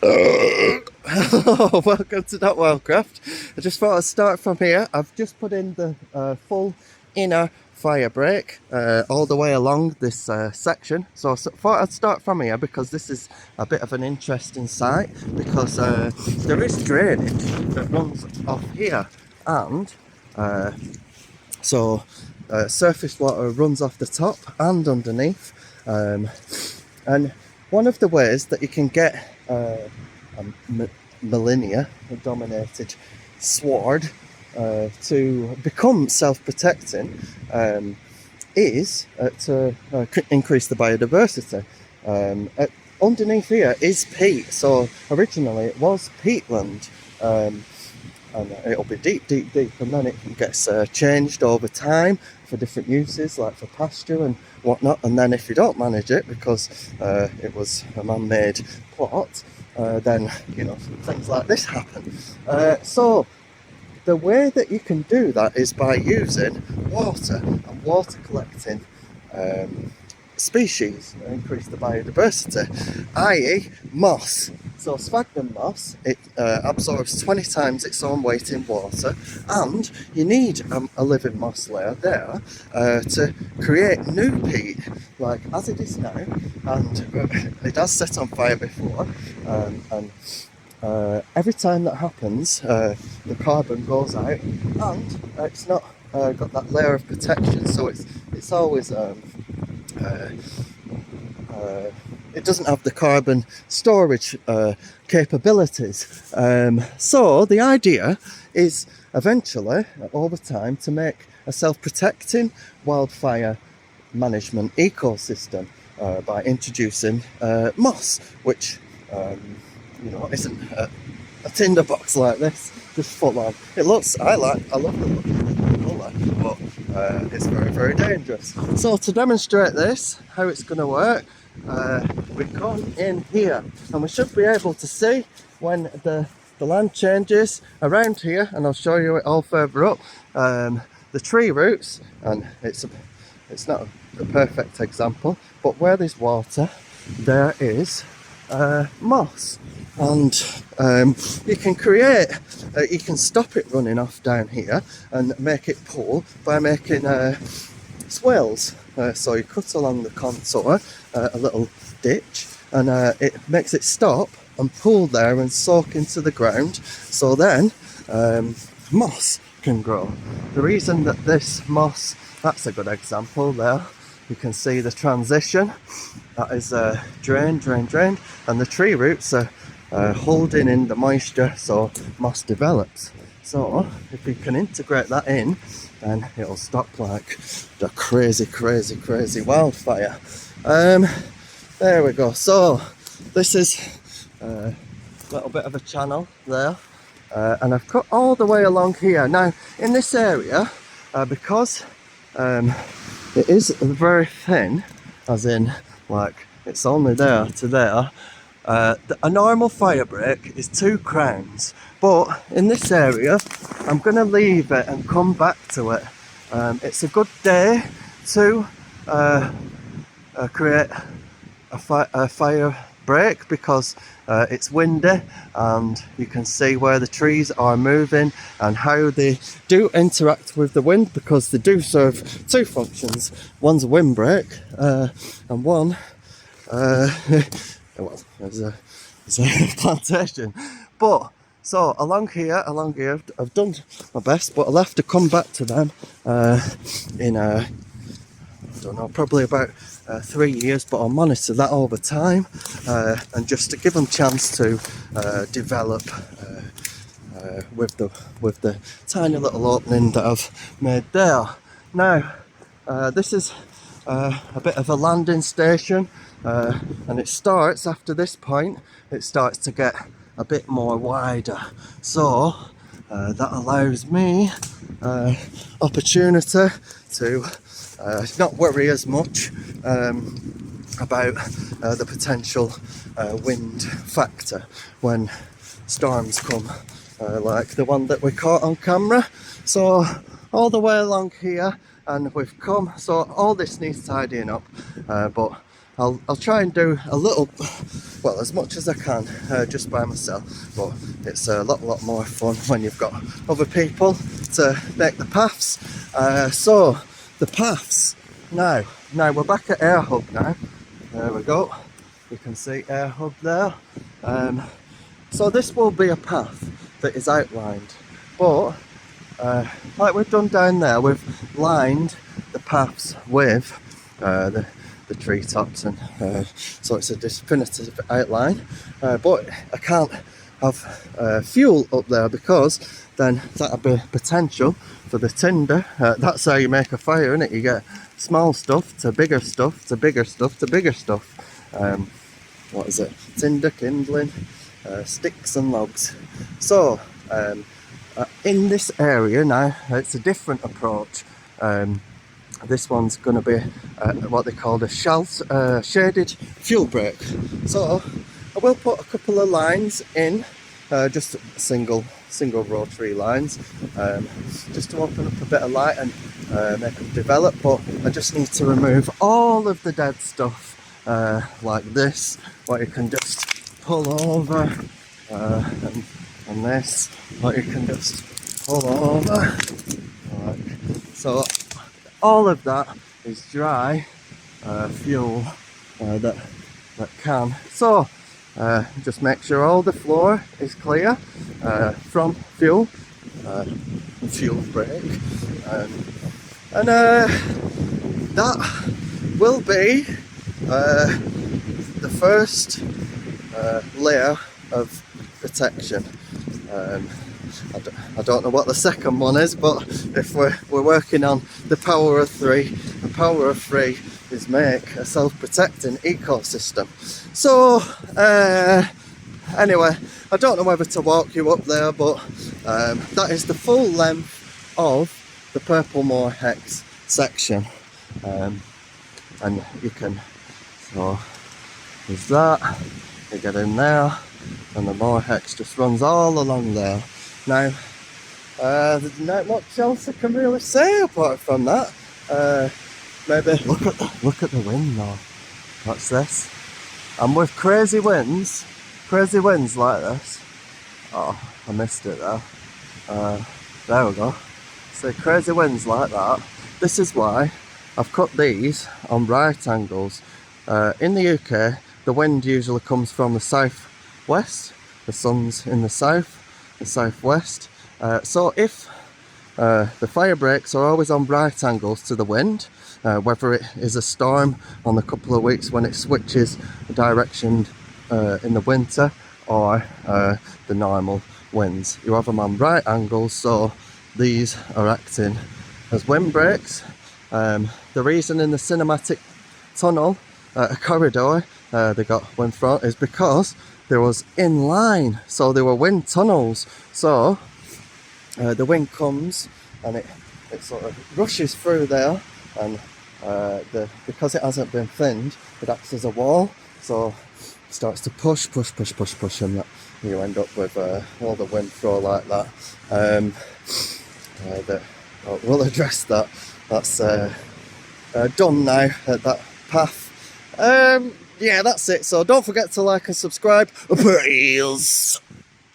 Hello, welcome to Wildcraft. I just thought I'd start from here. I've just put in the full inner Firebreak all the way along this section. So I thought I'd start from here because this is a bit of an interesting site, because there is drainage that runs off here, and uh, so surface water runs off the top and underneath, and one of the ways that you can get a millennia dominated sward to become self-protecting is to increase the biodiversity. Underneath here is peat, so originally it was peatland, and it'll be deep, deep, deep, and then it gets changed over time for different uses, like for pasture and whatnot. And then if you don't manage it, because it was a man-made plot, then things like this happen. So the way that you can do that is by using water and water collecting species and increase the biodiversity, i.e. moss. So sphagnum moss, it absorbs 20 times its own weight in water, and you need a living moss layer there to create new peat, like as it is now, and it has set on fire before, and every time that happens, the carbon goes out, and it's not got that layer of protection, so it's always it doesn't have the carbon storage capabilities. So the idea is eventually, over time, to make a self-protecting wildfire management ecosystem by introducing moss, which isn't a tinderbox like this, just full on. I love the look of the colour, but it's very, very dangerous. So to demonstrate this, how it's going to work, we come in here, and we should be able to see when the land changes around here, and I'll show you it all further up. The tree roots, and it's not a perfect example, but where there's water, there is moss, and you can stop it running off down here and make it pool by making swales. So you cut along the contour a little ditch, and it makes it stop and pool there and soak into the ground, so then moss can grow. The reason that this moss, that's a good example there, you can see the transition, that is drained, and the tree roots are holding in the moisture, so moss develops. So if we can integrate that in, then it'll stop like the crazy wildfire. There we go. So this is a little bit of a channel there, and I've cut all the way along here. Now in this area, because it is very thin, as in like it's only there to there, a normal Firebreak is 2 crowns, but in this area I'm going to leave it and come back to it. It's a good day to create a fire break, because it's windy and you can see where the trees are moving and how they do interact with the wind, because they do serve 2 functions. One's a windbreak, and one well, there's a plantation. But so along here I've done my best, but I'll have to come back to them in I don't know, probably about 3 years, but I'll monitor that over time, and just to give them chance to develop with the tiny little opening that I've made there. Now this is a bit of a landing station, and it starts after this point, it starts to get a bit more wider, so that allows me opportunity to not worry as much about the potential wind factor when storms come, like the one that we caught on camera. So all the way along here, and we've come, so all this needs tidying up, but I'll try and do a little well, as much as I can, just by myself, but it's a lot more fun when you've got other people to make the paths. So the paths, now we're back at Air Hub now. There we go, you can see Air Hub there. So this will be a path that is outlined, but like we've done down there, we've lined the paths with the treetops, and so it's a definitive outline, but I can't have fuel up there, because then that'd be potential for the tinder. That's how you make a fire, isn't it? You get small stuff to bigger stuff to bigger stuff to bigger stuff. What is it? Tinder, kindling, sticks and logs. So in this area now, it's a different approach. This one's going to be what they call a shaded fuel break. So I will put a couple of lines in, just single rotary lines, just to open up a bit of light and make them develop. But I just need to remove all of the dead stuff, like this, what you can just pull over, and this, what you can just pull over. Like, so all of that is dry fuel that can. So just make sure all the floor is clear from fuel break, and that will be the first layer of protection. I don't know what the second one is, but if we're working on the power of three, the power of three is make a self-protecting ecosystem. So anyway, I don't know whether to walk you up there, but that is the full length of the Purple Moor Hex section, and you can, so there's that, you get in there, and the Moor Hex just runs all along there. Now, there's not much else I can really say apart from that. Maybe look at the wind though. What's this? And with crazy winds like this. Oh, I missed it there. There we go. So crazy winds like that. This is why I've cut these on right angles. In the UK, the wind usually comes from the southwest. The sun's in the south, the southwest. So if the fire breaks are always on right angles to the wind, whether it is a storm on the couple of weeks when it switches direction in the winter, or the normal winds, you have them on right angles, so these are acting as wind breaks. The reason in the cinematic tunnel corridor they got wind front is because there was in line, so there were wind tunnels. So the wind comes and it sort of rushes through there, and because it hasn't been thinned, it acts as a wall, so it starts to push, and that, you end up with all the wind throw like that. We'll address that. That's done now at that path. Yeah, that's it. So don't forget to like and subscribe, please.